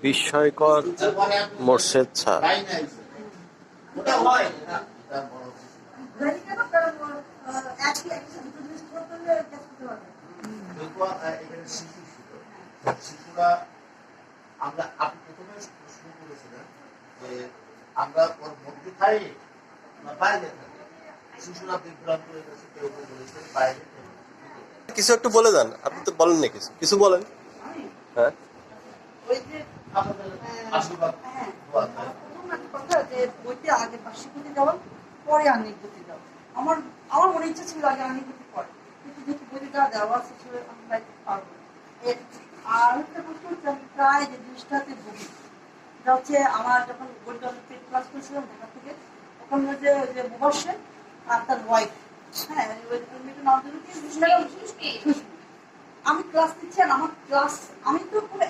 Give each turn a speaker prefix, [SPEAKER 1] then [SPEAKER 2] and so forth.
[SPEAKER 1] বিস্ময়কর মোর্শেদ স্যার।
[SPEAKER 2] শিশুরা আমরা আপনি প্রথমে শুরু করেছিলেন যে আমরা ওর মধ্যে খাই না বাইরে থাকি, শিশুরা বিভ্রান্ত হয়ে গেছে, কেউ কেউ বলেছেন বাইরে।
[SPEAKER 1] কিছু একটু বলে দেন, আপনি তো বলেননি কিছু, কিছু বলেন। হ্যাঁ,
[SPEAKER 3] ওই যে
[SPEAKER 2] আমাদের আশীর্বাদ
[SPEAKER 3] কথা যে বইতে আগে বার্ষিকতি দেওয়া, পরে আন্নিকতি দেওয়া। আমার আমার মনে ইচ্ছা ছিল আগে আন্নিকতি পরে, কিন্তু যেহেতু বইটা দেওয়া আছে আমরা পারবো। আর একটা প্রশ্ন হচ্ছে, আমি প্রায় যে জিনিসটাতে ভুগি সেটা হচ্ছে, আমার যখন বইটা ক্লাস করেছিলাম ঢাকা থেকে, তখন ওই যে মুবাসের আর তার ওয়াইফ, হ্যাঁ ওই মেয়েটার নাম ধরে কি, আমি ক্লাস নিচ্ছি আর আমার ক্লাস, আমি তো পুরো